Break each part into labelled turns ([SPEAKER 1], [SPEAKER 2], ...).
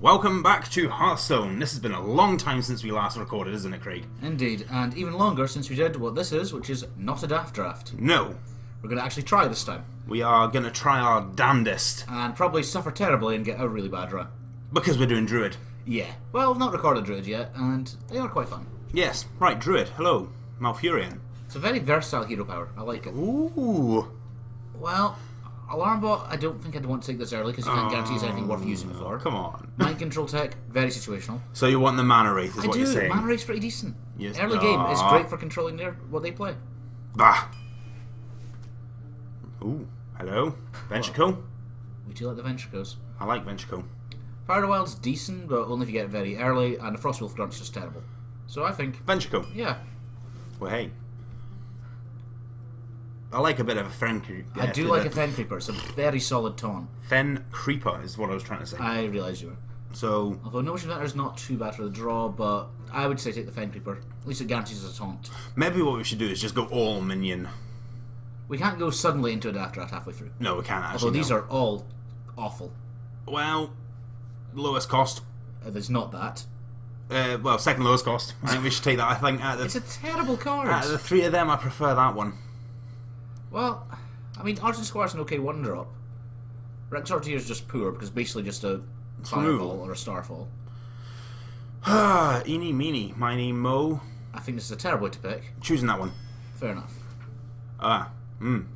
[SPEAKER 1] welcome back to Hearthstone. This has been a long time since we last recorded, isn't it, Craig?
[SPEAKER 2] Indeed, and even longer since we did what this is, which is not a daft draft.
[SPEAKER 1] No.
[SPEAKER 2] We're going to actually try this time.
[SPEAKER 1] We are going to try our damndest.
[SPEAKER 2] And probably suffer terribly and get a really bad run.
[SPEAKER 1] Because we're doing Druid.
[SPEAKER 2] Yeah. Well, we've not recorded Druid yet, and they are quite fun.
[SPEAKER 1] Yes, right, Druid. Hello. Malfurion.
[SPEAKER 2] It's a very versatile hero power. I like it.
[SPEAKER 1] Ooh.
[SPEAKER 2] Well, Alarm Bot, I don't think I'd want to take this early because you can't guarantee it's anything worth using it for.
[SPEAKER 1] Come on.
[SPEAKER 2] Mind Control Tech, very situational.
[SPEAKER 1] So you want the Mana Wraith, is what you're saying?
[SPEAKER 2] Mana Wraith's pretty decent.
[SPEAKER 1] Yes.
[SPEAKER 2] Early game is great for controlling what they play.
[SPEAKER 1] Bah. Ooh. Hello. Ventricle.
[SPEAKER 2] We do like the Ventricles.
[SPEAKER 1] I like Ventricle.
[SPEAKER 2] Fire of the Wild's decent, but only if you get it very early, and the Frostwolf Grunt's just terrible. So I think...
[SPEAKER 1] Ventricle.
[SPEAKER 2] Yeah.
[SPEAKER 1] Well, hey. I like a bit of a Fen Creeper.
[SPEAKER 2] I do like a Fen Creeper. It's a very solid taunt.
[SPEAKER 1] Fen Creeper is what I was trying to say.
[SPEAKER 2] I realise you were.
[SPEAKER 1] So...
[SPEAKER 2] Although Notion Ventor is not too bad for the draw, but I would say take the Fen Creeper. At least it guarantees a taunt.
[SPEAKER 1] Maybe what we should do is just go all minion.
[SPEAKER 2] We can't go suddenly into a daft draft halfway through.
[SPEAKER 1] No, we can't actually.
[SPEAKER 2] Although these are all awful.
[SPEAKER 1] Well, lowest cost.
[SPEAKER 2] There's not that.
[SPEAKER 1] Well, second lowest cost. I think we should take that. I think out of
[SPEAKER 2] It's a terrible card.
[SPEAKER 1] out of the three of them, I prefer that one.
[SPEAKER 2] Well, I mean, Argent Squire's an okay one drop. Rex Artier is just poor because basically just a Fireball or a Starfall.
[SPEAKER 1] Eeny, meeny, miny, mo.
[SPEAKER 2] I think this is a terrible way to pick.
[SPEAKER 1] Choosing that one.
[SPEAKER 2] Fair enough.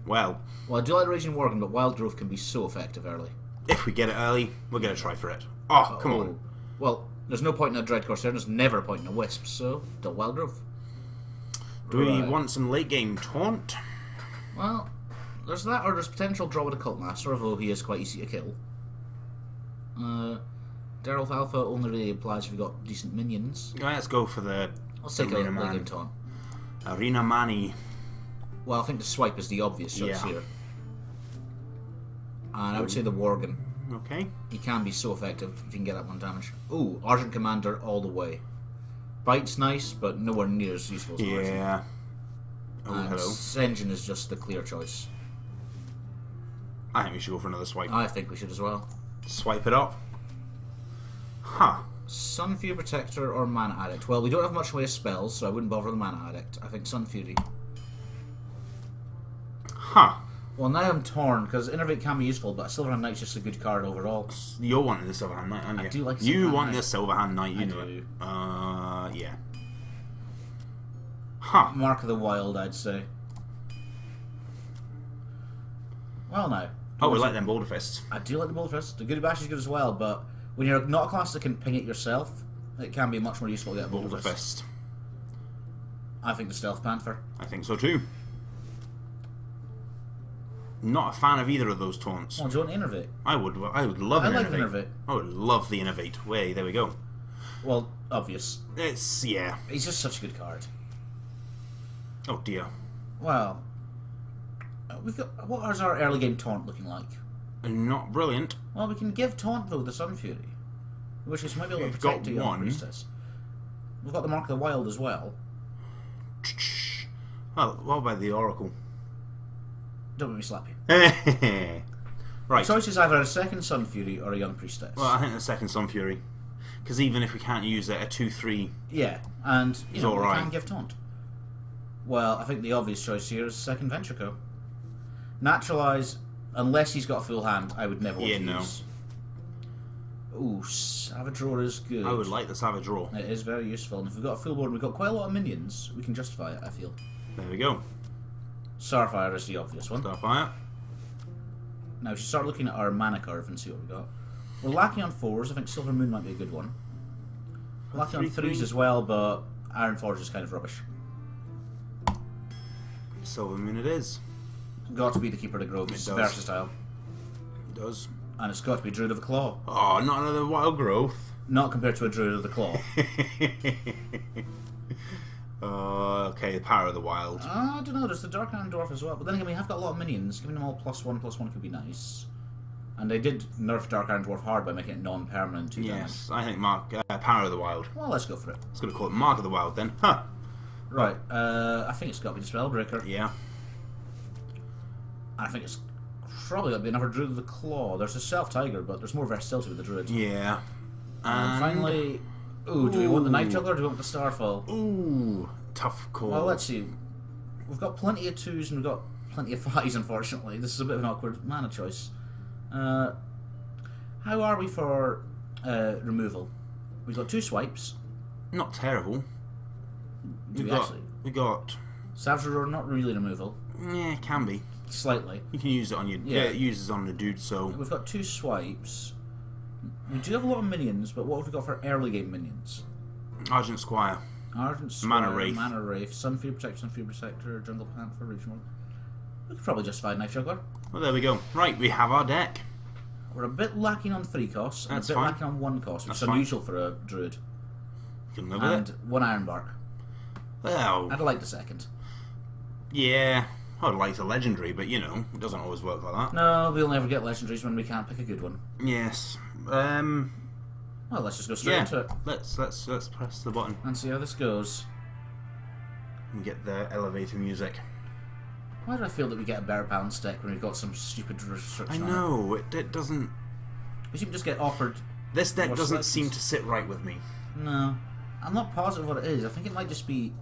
[SPEAKER 1] Well.
[SPEAKER 2] Well, I do like Raging Worgen, but Wild Growth can be so effective early.
[SPEAKER 1] If we get it early, we're going to try for it. Oh, come on.
[SPEAKER 2] Well, there's no point in a Dread Corsair, there's never a point in a Wisp, so don't Wild Growth.
[SPEAKER 1] Do we want some late game taunt?
[SPEAKER 2] Well, there's that, or there's potential draw with a Cult Master, although he is quite easy to kill. Derelth Alpha only really applies if you've got decent minions.
[SPEAKER 1] Let's go for the
[SPEAKER 2] Let's take a late
[SPEAKER 1] Man.
[SPEAKER 2] game taunt.
[SPEAKER 1] Arena Manny.
[SPEAKER 2] Well, I think the Swipe is the obvious choice here. And I would say the Worgen.
[SPEAKER 1] Okay.
[SPEAKER 2] He can be so effective if you can get that one damage. Ooh, Argent Commander all the way. Bite's nice, but nowhere near as useful as Argent.
[SPEAKER 1] Yeah. Oh,
[SPEAKER 2] And
[SPEAKER 1] hello.
[SPEAKER 2] Sen'jin is just the clear choice.
[SPEAKER 1] I think we should go for another swipe.
[SPEAKER 2] I think we should as well.
[SPEAKER 1] Swipe it up. Huh.
[SPEAKER 2] Sun Fury Protector or Mana Addict? Well, we don't have much way of spells, so I wouldn't bother with the Mana Addict. I think Sun Fury.
[SPEAKER 1] Huh.
[SPEAKER 2] Well, now I'm torn, because Innervate can be useful, but Silverhand Knight's just a good card overall.
[SPEAKER 1] You're wanting the Silverhand Knight, aren't you?
[SPEAKER 2] I do like
[SPEAKER 1] You
[SPEAKER 2] Silverhand
[SPEAKER 1] want
[SPEAKER 2] Knight.
[SPEAKER 1] this Silverhand Knight, you
[SPEAKER 2] I
[SPEAKER 1] know
[SPEAKER 2] do.
[SPEAKER 1] it. Yeah. Huh.
[SPEAKER 2] Mark of the Wild, I'd say. Well, now.
[SPEAKER 1] Oh, we like them Boulder Fists.
[SPEAKER 2] I do like the Boulder Fist. The Goody Bash is good as well, but when you're not a class that can ping it yourself, it can be much more useful to get a Boulder
[SPEAKER 1] Boulder
[SPEAKER 2] Fist.
[SPEAKER 1] Fist.
[SPEAKER 2] I think the Stealth Panther.
[SPEAKER 1] I think so too. Not a fan of either of those taunts.
[SPEAKER 2] Oh, do you want to Innervate?
[SPEAKER 1] I would love
[SPEAKER 2] I
[SPEAKER 1] an
[SPEAKER 2] like
[SPEAKER 1] Innovate.
[SPEAKER 2] Innervate.
[SPEAKER 1] I would love the Innovate. Way, there we go.
[SPEAKER 2] Well, obvious.
[SPEAKER 1] It's, yeah.
[SPEAKER 2] He's just such a good card.
[SPEAKER 1] Oh dear.
[SPEAKER 2] Well, we've got. What is our early game taunt looking like?
[SPEAKER 1] Not brilliant.
[SPEAKER 2] Well, we can give taunt though the Sun Fury, which is maybe a little
[SPEAKER 1] We've
[SPEAKER 2] protect
[SPEAKER 1] got
[SPEAKER 2] a young
[SPEAKER 1] one.
[SPEAKER 2] priestess. We've got the Mark of the Wild as well.
[SPEAKER 1] Well, what about the Oracle?
[SPEAKER 2] Don't make me slap you.
[SPEAKER 1] Right.
[SPEAKER 2] The choice is either a second Sun Fury or a young priestess.
[SPEAKER 1] Well, I think the second Sun Fury. Because even if we can't use it, a 2-3...
[SPEAKER 2] Yeah, and you know, we
[SPEAKER 1] alright.
[SPEAKER 2] can give taunt. Well, I think the obvious choice here is second Ventrico. Naturalize, unless he's got a full hand, I would never want to use. Ooh, Savage Roar is good.
[SPEAKER 1] I would like the Savage Roar.
[SPEAKER 2] It is very useful, and if we've got a full board and we've got quite a lot of minions, we can justify it, I feel.
[SPEAKER 1] There we go.
[SPEAKER 2] Starfire is the obvious one.
[SPEAKER 1] Starfire.
[SPEAKER 2] Now we should start looking at our mana curve and see what we got. We're lacking on 4s, I think Silver Moon might be a good one. We're lacking on 3s as well, but Iron Forge is kind of rubbish.
[SPEAKER 1] Silver Moon it is.
[SPEAKER 2] Got to be the Keeper of the Grove, it's
[SPEAKER 1] does.
[SPEAKER 2] versatile.
[SPEAKER 1] It does.
[SPEAKER 2] And it's got to be Druid of the Claw.
[SPEAKER 1] Oh, not another Wild Growth.
[SPEAKER 2] Not compared to a Druid of the Claw.
[SPEAKER 1] Okay, the Power of the Wild.
[SPEAKER 2] I don't know, there's the Dark Iron Dwarf as well, but then again we have got a lot of minions, giving them all +1/+1 could be nice. And they did nerf Dark Iron Dwarf hard by making it non-permanent too.
[SPEAKER 1] Yes, I think Power of the Wild.
[SPEAKER 2] Well, let's go for it.
[SPEAKER 1] I was going to call it Mark of the Wild then. Huh.
[SPEAKER 2] Right, I think it's got to be the Spellbreaker.
[SPEAKER 1] Yeah.
[SPEAKER 2] I think it's probably got to be another Druid of the Claw. There's a Self Tiger, but there's more versatility with the Druid.
[SPEAKER 1] Yeah.
[SPEAKER 2] And finally... Ooh, do we want the Night Juggler or do we want the Starfall?
[SPEAKER 1] Ooh, tough call.
[SPEAKER 2] Well, let's see. We've got plenty of 2s and we've got plenty of 5s, unfortunately. This is a bit of an awkward mana choice. How are we for removal? We've got 2 swipes.
[SPEAKER 1] Not terrible.
[SPEAKER 2] Do we actually?
[SPEAKER 1] We got...
[SPEAKER 2] Savage Roar, not really removal.
[SPEAKER 1] Yeah, it can be.
[SPEAKER 2] Slightly.
[SPEAKER 1] You can use it on your... Yeah, it uses on the dude, so...
[SPEAKER 2] We've got 2 swipes. We do have a lot of minions, but what have we got for early game minions?
[SPEAKER 1] Argent Squire.
[SPEAKER 2] Ardent Squire,
[SPEAKER 1] Mana Wraith.
[SPEAKER 2] Mana Wraith, Sunfield Protector, Sunfield Protector, Jungle Panther, Regional. We could probably justify Knife Juggler.
[SPEAKER 1] Well, there we go. Right, we have our deck.
[SPEAKER 2] We're a bit lacking on 3 costs, and
[SPEAKER 1] That's
[SPEAKER 2] a bit
[SPEAKER 1] fine.
[SPEAKER 2] lacking on 1 cost, which
[SPEAKER 1] That's
[SPEAKER 2] is
[SPEAKER 1] fine.
[SPEAKER 2] unusual for a druid.
[SPEAKER 1] You can live
[SPEAKER 2] And
[SPEAKER 1] with it.
[SPEAKER 2] 1 Ironbark.
[SPEAKER 1] Well,
[SPEAKER 2] I'd like the second.
[SPEAKER 1] yeah. I'd like a legendary, but you know, it doesn't always work like that.
[SPEAKER 2] No, we'll never get legendaries when we can't pick a good one.
[SPEAKER 1] Yes.
[SPEAKER 2] Well, let's just go straight
[SPEAKER 1] Yeah.
[SPEAKER 2] into it
[SPEAKER 1] Let's press the button
[SPEAKER 2] and see how this goes.
[SPEAKER 1] and get the elevator music.
[SPEAKER 2] Why do I feel that we get a better balanced deck when we've got some stupid restriction
[SPEAKER 1] I
[SPEAKER 2] on
[SPEAKER 1] know it doesn't.
[SPEAKER 2] it? We seem to just get offered...
[SPEAKER 1] This deck
[SPEAKER 2] More
[SPEAKER 1] doesn't
[SPEAKER 2] selections.
[SPEAKER 1] seem to sit right with me.
[SPEAKER 2] No. I'm not positive what it is. I think it might just be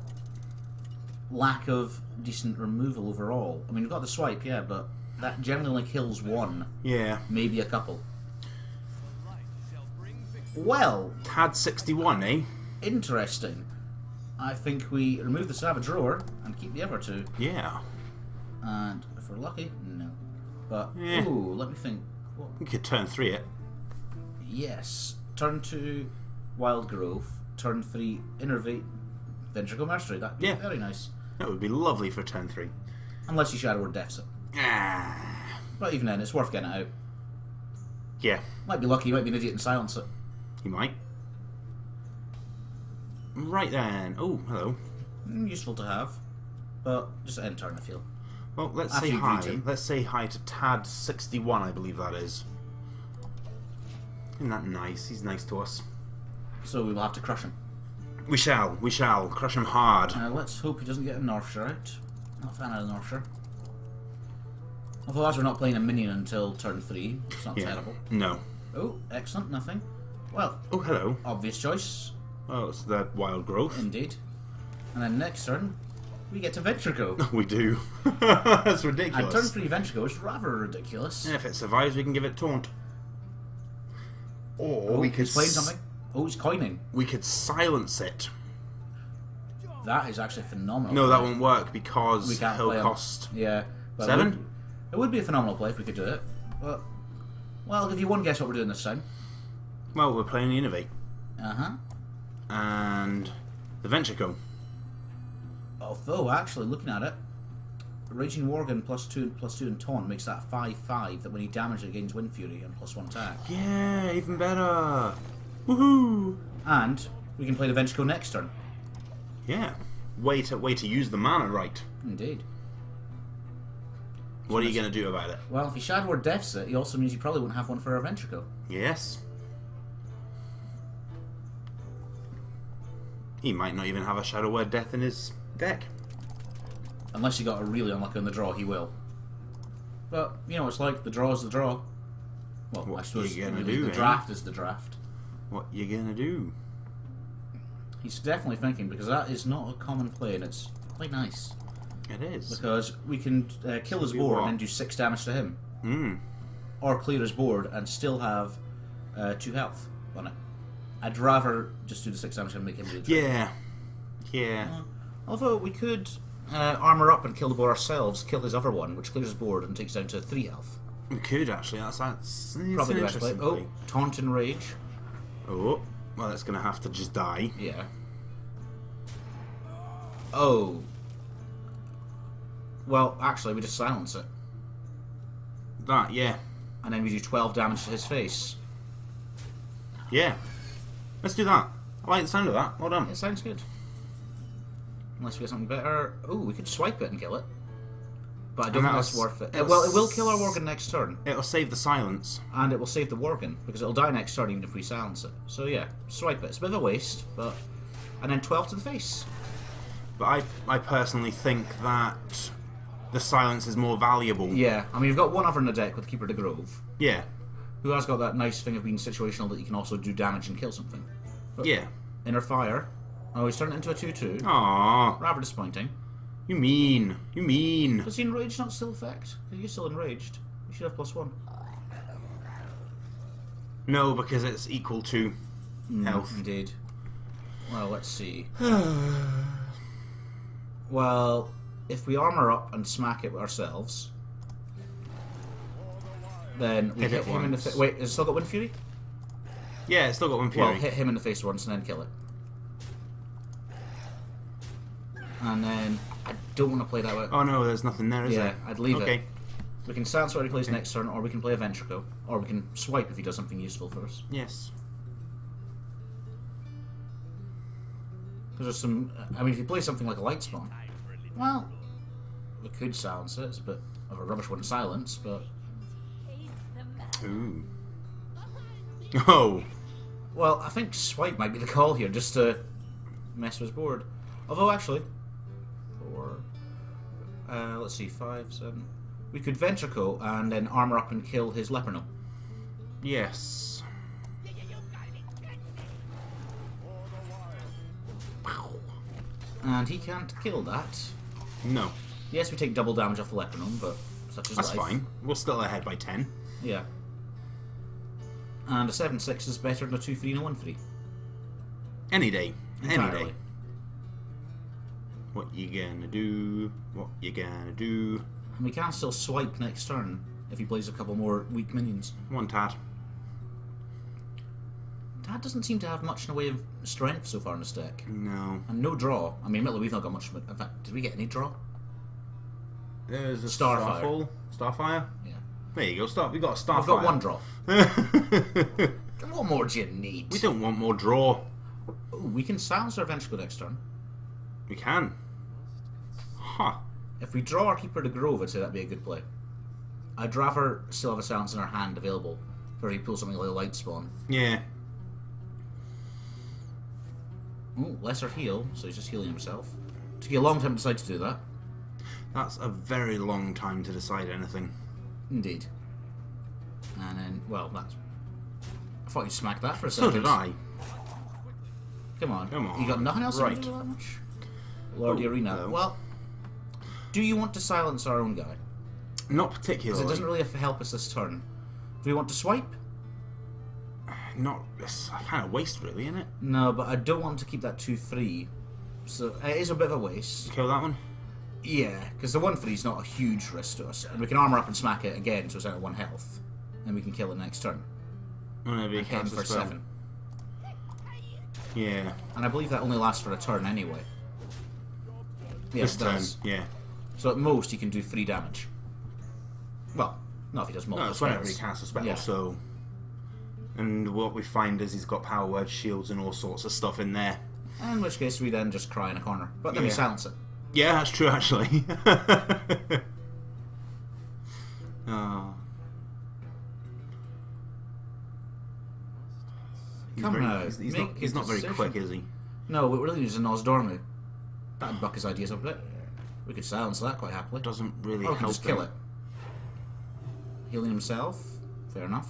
[SPEAKER 2] lack of decent removal overall. I mean, we've got the swipe, yeah, but that generally only kills 1,
[SPEAKER 1] Yeah.
[SPEAKER 2] maybe a couple. Well,
[SPEAKER 1] Had 61, eh?
[SPEAKER 2] interesting. I think we remove the Savage Roar and keep the other 2.
[SPEAKER 1] Yeah.
[SPEAKER 2] And if we're lucky, no. But,
[SPEAKER 1] Yeah.
[SPEAKER 2] ooh, let me think. What?
[SPEAKER 1] We could turn 3 it.
[SPEAKER 2] Yes. Turn 2, Wild Growth. Turn 3, Innervate, Ventricle Mercenary. That'd be
[SPEAKER 1] Yeah.
[SPEAKER 2] very nice.
[SPEAKER 1] That would be lovely for turn 3.
[SPEAKER 2] Unless you Shadow Word Deaths it.
[SPEAKER 1] Ah.
[SPEAKER 2] But even then, it's worth getting it out.
[SPEAKER 1] Yeah.
[SPEAKER 2] Might be lucky, you might be an idiot and silence it.
[SPEAKER 1] You might. Right then. Oh, hello.
[SPEAKER 2] Useful to have. But just end turn, I feel.
[SPEAKER 1] Well, let's
[SPEAKER 2] After
[SPEAKER 1] say
[SPEAKER 2] you
[SPEAKER 1] hi.
[SPEAKER 2] greet him.
[SPEAKER 1] Let's say hi to Tad 61, I believe that is. Isn't that nice? He's nice to us.
[SPEAKER 2] So we will have to crush him.
[SPEAKER 1] We shall. We shall. Crush him hard.
[SPEAKER 2] Let's hope he doesn't get a Northshire out. Not a fan of the Northshire. Although as we're not playing a minion until turn 3, it's not terrible.
[SPEAKER 1] No.
[SPEAKER 2] Oh, excellent, nothing. Well,
[SPEAKER 1] Oh, hello.
[SPEAKER 2] obvious choice,
[SPEAKER 1] Oh, it's the wild growth.
[SPEAKER 2] indeed. And then next turn, we get to Venture Go.
[SPEAKER 1] We do. That's
[SPEAKER 2] And
[SPEAKER 1] ridiculous.
[SPEAKER 2] turn 3 Venture Go is rather ridiculous.
[SPEAKER 1] Yeah, if it survives, we can give it taunt. Or we could
[SPEAKER 2] He's playing something. Oh, he's coining.
[SPEAKER 1] We could silence it.
[SPEAKER 2] That is actually phenomenal.
[SPEAKER 1] No, that
[SPEAKER 2] play.
[SPEAKER 1] won't work because
[SPEAKER 2] We can't
[SPEAKER 1] he'll
[SPEAKER 2] play him.
[SPEAKER 1] cost.
[SPEAKER 2] Yeah. But
[SPEAKER 1] 7?
[SPEAKER 2] It would be a phenomenal play if we could do it. But, well, I'll give you one guess what we're doing this time.
[SPEAKER 1] Well, we're playing the Innovate
[SPEAKER 2] Uh-huh.
[SPEAKER 1] and the Venture Co.
[SPEAKER 2] Although, actually, looking at it, Raging Worgen +2 and taunt makes that 5/5 that when he damages it gains Wind Fury and +1 attack.
[SPEAKER 1] Yeah, even better. Woohoo!
[SPEAKER 2] And we can play the Venture Co next turn.
[SPEAKER 1] Yeah. Way to use the mana right.
[SPEAKER 2] Indeed.
[SPEAKER 1] What are you going to do about it?
[SPEAKER 2] Well, if he Shadow Word Deaths it, he also means you probably won't have one for our Venture Co.
[SPEAKER 1] Yes. He might not even have a Shadow Word Death in his deck.
[SPEAKER 2] Unless you got a really unlucky on the draw, he will. But, you know, it's like the draw is the draw. Well,
[SPEAKER 1] What
[SPEAKER 2] I suppose
[SPEAKER 1] you gonna
[SPEAKER 2] really,
[SPEAKER 1] do,
[SPEAKER 2] the
[SPEAKER 1] eh?
[SPEAKER 2] draft is the draft.
[SPEAKER 1] What you going to do?
[SPEAKER 2] He's definitely thinking, because that is not a common play, and it's quite nice.
[SPEAKER 1] It is.
[SPEAKER 2] Because we can kill his
[SPEAKER 1] We
[SPEAKER 2] board
[SPEAKER 1] what?
[SPEAKER 2] and then do 6 damage to him.
[SPEAKER 1] Hmm.
[SPEAKER 2] Or clear his board and still have 2 health on it. I'd rather just do the 6 damage and make him do the
[SPEAKER 1] Yeah. Yeah.
[SPEAKER 2] Although we could armor up and kill the board ourselves, kill his other one, which clears his board and takes down to 3 health.
[SPEAKER 1] We could actually. That's
[SPEAKER 2] Probably the best play.
[SPEAKER 1] interesting
[SPEAKER 2] Oh,
[SPEAKER 1] play.
[SPEAKER 2] Taunt and Rage.
[SPEAKER 1] Oh. Well, it's going to have to just die.
[SPEAKER 2] Yeah. Oh. Well, actually, we just silence it.
[SPEAKER 1] That, yeah.
[SPEAKER 2] And then we do 12 damage to his face.
[SPEAKER 1] Yeah. Let's do that. I like the sound of that. Well done.
[SPEAKER 2] It sounds good. Unless we get something better. Oh, we could swipe it and kill it. But I don't
[SPEAKER 1] And
[SPEAKER 2] think that's
[SPEAKER 1] that'll
[SPEAKER 2] worth it.
[SPEAKER 1] it'll
[SPEAKER 2] Well, it will kill our Worgen next turn.
[SPEAKER 1] It'll save the silence.
[SPEAKER 2] And it will save the Worgen, because it'll die next turn even if we silence it. So yeah, swipe it. It's a bit of a waste, but... And then 12 to the face.
[SPEAKER 1] But I personally think that the silence is more valuable.
[SPEAKER 2] Yeah, I mean, you've got one other in the deck with Keeper of the Grove.
[SPEAKER 1] Yeah.
[SPEAKER 2] Who has got that nice thing of being situational that you can also do damage and kill something. But
[SPEAKER 1] Yeah.
[SPEAKER 2] Inner fire. Oh, he's turned it into a 2-2.
[SPEAKER 1] Aww.
[SPEAKER 2] Rather disappointing.
[SPEAKER 1] You mean. You mean.
[SPEAKER 2] Does the enraged not still affect? You're still enraged. You should have +1.
[SPEAKER 1] No, because it's equal to health.
[SPEAKER 2] Indeed. Well, let's see. Well, if we armor up and smack it ourselves, then we hit him in the face. Wait, has it still got Wind Fury?
[SPEAKER 1] Yeah, it's still got 1 fury.
[SPEAKER 2] Well, hit him in the face once and then kill it. And then I don't want to play that way.
[SPEAKER 1] Oh no, there's nothing there, is there?
[SPEAKER 2] Yeah, I'd leave
[SPEAKER 1] okay.
[SPEAKER 2] it. We can silence what he plays next turn, or we can play a Ventrico, or we can swipe if he does something useful for us.
[SPEAKER 1] Yes.
[SPEAKER 2] Because there's some. I mean, if you play something like a Light Spawn, well, we could silence it. It's a bit of a rubbish one to silence, but.
[SPEAKER 1] Ooh. Oh.
[SPEAKER 2] Well, I think swipe might be the call here, just to mess with his board. Although, actually, 4. Let's see, 5, 7. We could Ventrico and then armor up and kill his Leperno.
[SPEAKER 1] Yes.
[SPEAKER 2] And he can't kill that.
[SPEAKER 1] No.
[SPEAKER 2] Yes, we take double damage off the Leperno, but such is life.
[SPEAKER 1] That's fine. We're still ahead by 10.
[SPEAKER 2] Yeah. And a 7-6 is better than a 2-3 and a 1-3.
[SPEAKER 1] Any day. Any
[SPEAKER 2] Entirely.
[SPEAKER 1] day. What you gonna do? What you gonna do?
[SPEAKER 2] And we can still swipe next turn if he plays a couple more weak minions.
[SPEAKER 1] One tad.
[SPEAKER 2] Dad doesn't seem to have much in the way of strength so far in his deck.
[SPEAKER 1] No.
[SPEAKER 2] And no draw. I mean, admittedly, we've not got much. In fact, did we get any draw?
[SPEAKER 1] There's a
[SPEAKER 2] Starfire.
[SPEAKER 1] Starfire?
[SPEAKER 2] Yeah.
[SPEAKER 1] There you go. We got a Starfire.
[SPEAKER 2] I've got one draw. What more do you need?
[SPEAKER 1] We don't want more draw.
[SPEAKER 2] Ooh, we can silence our Ventrico next turn.
[SPEAKER 1] We can. Huh.
[SPEAKER 2] If we draw our Keeper to Grove, I'd say that'd be a good play. I'd rather still have a silence in our hand available for he pulls something like a Light Spawn.
[SPEAKER 1] Yeah.
[SPEAKER 2] Ooh, lesser heal, so he's just healing himself. Took you a long time to decide to do that.
[SPEAKER 1] That's a very long time to decide anything.
[SPEAKER 2] Indeed. And then, well, that's... I thought you'd smack that for a
[SPEAKER 1] So
[SPEAKER 2] second.
[SPEAKER 1] did I.
[SPEAKER 2] Come on.
[SPEAKER 1] Come on.
[SPEAKER 2] You got nothing else
[SPEAKER 1] Right.
[SPEAKER 2] to do that much? Lord
[SPEAKER 1] Oh,
[SPEAKER 2] Arena.
[SPEAKER 1] no.
[SPEAKER 2] Well, do you want to silence our own guy?
[SPEAKER 1] Not
[SPEAKER 2] Because
[SPEAKER 1] particularly.
[SPEAKER 2] it doesn't really help us this turn. Do we want to swipe?
[SPEAKER 1] Not. It's a kind of waste, really, isn't it?
[SPEAKER 2] No, but I don't want to keep that 2-3. So it is a bit of a waste.
[SPEAKER 1] Kill that one.
[SPEAKER 2] Yeah, because the 1-3 is not a huge risk to us. And we can armor up and smack it again, so it's out at 1 health. And we can kill it next turn.
[SPEAKER 1] Whenever you
[SPEAKER 2] And hit him
[SPEAKER 1] cast
[SPEAKER 2] for
[SPEAKER 1] a spell.
[SPEAKER 2] 7.
[SPEAKER 1] Yeah.
[SPEAKER 2] And I believe that only lasts for a turn anyway. Yeah,
[SPEAKER 1] This
[SPEAKER 2] it
[SPEAKER 1] turn.
[SPEAKER 2] does.
[SPEAKER 1] Yeah.
[SPEAKER 2] So at most he can do 3 damage. Well, not if he does
[SPEAKER 1] No,
[SPEAKER 2] multiple
[SPEAKER 1] it's whenever he
[SPEAKER 2] spells.
[SPEAKER 1] casts a spell,
[SPEAKER 2] Yeah.
[SPEAKER 1] so... And what we find is he's got power word shields and all sorts of stuff in there.
[SPEAKER 2] In which case we then just cry in a corner. But then we
[SPEAKER 1] Yeah.
[SPEAKER 2] silence it.
[SPEAKER 1] Yeah, that's true, actually. Oh.
[SPEAKER 2] Come now,
[SPEAKER 1] He's
[SPEAKER 2] make
[SPEAKER 1] not, he's
[SPEAKER 2] a
[SPEAKER 1] not very
[SPEAKER 2] decision.
[SPEAKER 1] quick, is he?
[SPEAKER 2] No, we really need is a Nosdormu. That'd buck his ideas up a bit. We could silence that quite happily.
[SPEAKER 1] Doesn't really
[SPEAKER 2] Or we
[SPEAKER 1] help
[SPEAKER 2] can just kill
[SPEAKER 1] him.
[SPEAKER 2] it. Healing himself. Fair enough.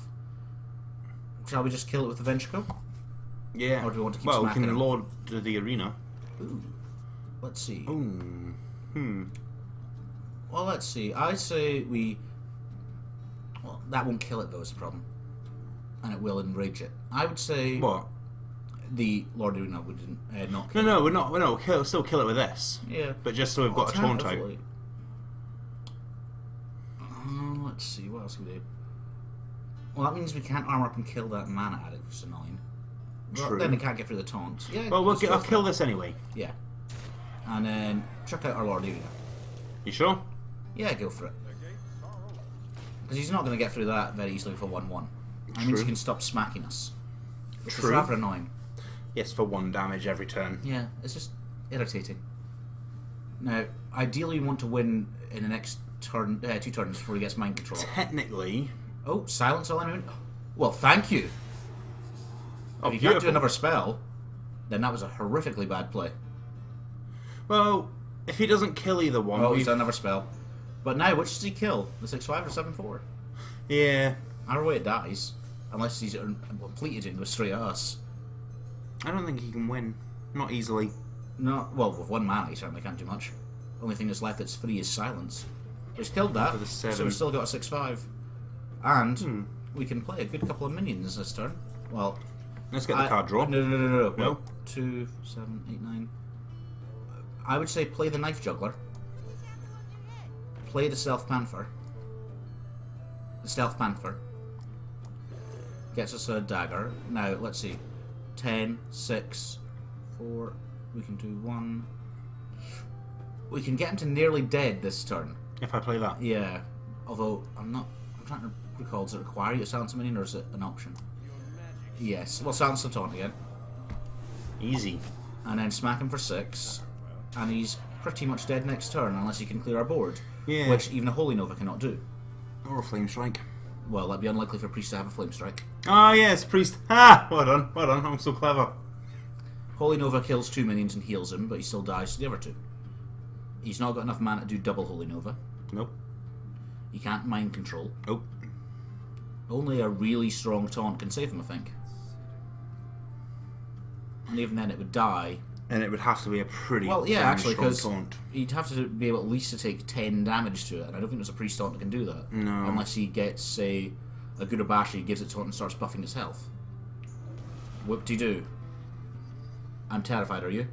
[SPEAKER 2] Shall we just kill it with the Ventrico?
[SPEAKER 1] Yeah.
[SPEAKER 2] Or do we want to keep
[SPEAKER 1] well, we
[SPEAKER 2] smacking
[SPEAKER 1] can
[SPEAKER 2] him?
[SPEAKER 1] lord the arena.
[SPEAKER 2] Ooh. Let's see.
[SPEAKER 1] Ooh. Hmm.
[SPEAKER 2] Well, let's see. I say we... Well, that won't kill it, though, is the problem. And it will enrage it. I would say...
[SPEAKER 1] What?
[SPEAKER 2] The Lord Arena would not
[SPEAKER 1] No,
[SPEAKER 2] kill
[SPEAKER 1] no, we're not. We'll still kill it with this.
[SPEAKER 2] it. Yeah.
[SPEAKER 1] But just so we've got a taunt out.
[SPEAKER 2] Alternatively- let's see, what else can we do? Well, that means we can't armor up and kill that mana addict, which is annoying. But
[SPEAKER 1] True.
[SPEAKER 2] then we can't get through the taunt. Yeah,
[SPEAKER 1] Well,
[SPEAKER 2] let's go
[SPEAKER 1] I'll
[SPEAKER 2] for
[SPEAKER 1] kill
[SPEAKER 2] that.
[SPEAKER 1] this anyway.
[SPEAKER 2] Yeah. And then check out our Lord Arena.
[SPEAKER 1] You sure?
[SPEAKER 2] Yeah, go for it. Because he's not going to get through that very easily for 1-1. That means he
[SPEAKER 1] True.
[SPEAKER 2] can stop smacking us. Which is
[SPEAKER 1] True.
[SPEAKER 2] rather annoying.
[SPEAKER 1] Yes, for 1 damage every turn.
[SPEAKER 2] Yeah, it's just irritating. Now, ideally we want to win in the next turn, 2 turns before he gets mind control.
[SPEAKER 1] Technically...
[SPEAKER 2] Oh, silence all enemy. Well, thank you.
[SPEAKER 1] Oh,
[SPEAKER 2] If you can't do
[SPEAKER 1] beautiful.
[SPEAKER 2] another spell, then that was a horrifically bad play.
[SPEAKER 1] Well, if he doesn't kill either one...
[SPEAKER 2] Oh, he's
[SPEAKER 1] we've-
[SPEAKER 2] done another spell. But now, which does he kill? The 6-5 or 7-4?
[SPEAKER 1] Yeah.
[SPEAKER 2] Either way it dies. Unless he's completed it and goes straight at us.
[SPEAKER 1] I don't think he can win. Not easily.
[SPEAKER 2] No, well, with 1 mana he certainly can't do much. Only thing that's left that's free is silence. He's killed that,
[SPEAKER 1] For the 7.
[SPEAKER 2] so we've still got a 6/5. And we can play a good couple of minions this turn. Well,
[SPEAKER 1] let's get the card draw.
[SPEAKER 2] No.
[SPEAKER 1] No?
[SPEAKER 2] 2, 7, 8, 9. I would say play the Knife Juggler. Play the Stealth Panther. The Stealth Panther. Gets us a dagger. Now, let's see. 10, 6, 4. We can do 1. We can get him to nearly dead this turn.
[SPEAKER 1] If I play that.
[SPEAKER 2] Yeah. Although, I'm trying to recall, does it require you to silence a minion or is it an option? Yes. Well, silence the taunt again.
[SPEAKER 1] Easy.
[SPEAKER 2] And then smack him for 6. And he's pretty much dead next turn unless he can clear our board.
[SPEAKER 1] Yeah.
[SPEAKER 2] Which even a Holy Nova cannot do.
[SPEAKER 1] Or a Flame Strike.
[SPEAKER 2] Well, that'd be unlikely for a priest to have a Flame Strike.
[SPEAKER 1] Ah, yes, Priest. Ah, well done. Well done. I'm so clever.
[SPEAKER 2] Holy Nova kills 2 minions and heals him, but he still dies to the other 2. He's not got enough mana to do double Holy Nova.
[SPEAKER 1] Nope.
[SPEAKER 2] He can't mind control.
[SPEAKER 1] Nope.
[SPEAKER 2] Only a really strong taunt can save him, I think. And even then it would die.
[SPEAKER 1] And it would have to be a pretty
[SPEAKER 2] actually,
[SPEAKER 1] strong
[SPEAKER 2] because
[SPEAKER 1] taunt.
[SPEAKER 2] he'd have to be able at least to take 10 damage to it, and I don't think there's a priest taunt that can do that.
[SPEAKER 1] No.
[SPEAKER 2] Unless he gets, say, a Gudabashi, gives it taunt and starts buffing his health. Whoop-de-doo. I'm terrified, are you?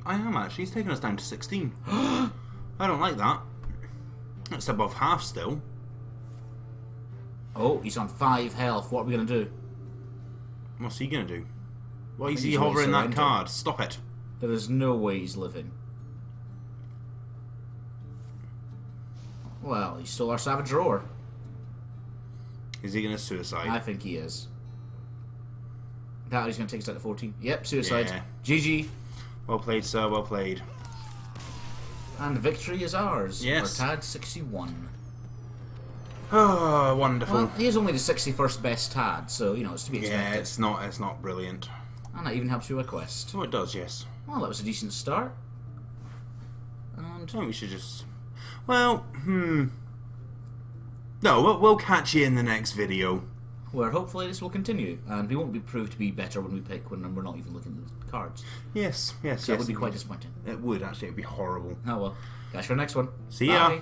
[SPEAKER 1] I am actually. He's taken us down to 16. I don't like that. It's above half still.
[SPEAKER 2] Oh, he's on 5 health. What are we going to do?
[SPEAKER 1] What's he going to do? Why is
[SPEAKER 2] think
[SPEAKER 1] he
[SPEAKER 2] he's
[SPEAKER 1] hovering that
[SPEAKER 2] surrender.
[SPEAKER 1] card? Stop it.
[SPEAKER 2] There is no way he's living. Well, he stole our Savage Roar.
[SPEAKER 1] Is he going to suicide?
[SPEAKER 2] I think he is. That he's going to take us out to 14. Yep, suicide.
[SPEAKER 1] Yeah.
[SPEAKER 2] GG.
[SPEAKER 1] Well played, sir. Well played.
[SPEAKER 2] And victory is ours.
[SPEAKER 1] Yes.
[SPEAKER 2] For Tad 61.
[SPEAKER 1] Oh, wonderful.
[SPEAKER 2] Well, he is only the 61st best Tad, so, you know, it's to be expected.
[SPEAKER 1] Yeah, it's not brilliant.
[SPEAKER 2] And that even helps you with a quest.
[SPEAKER 1] Oh, it does, yes.
[SPEAKER 2] Well, that was a decent start. And
[SPEAKER 1] I think we should just... Well, No, we'll catch you in the next video.
[SPEAKER 2] where hopefully this will continue, and we won't be proved to be better when we pick when we're not even looking at the cards.
[SPEAKER 1] Yes.
[SPEAKER 2] So that would be quite disappointing.
[SPEAKER 1] It would, actually. It would be horrible.
[SPEAKER 2] Oh well. Catch you for the next one.
[SPEAKER 1] See ya.
[SPEAKER 2] Bye.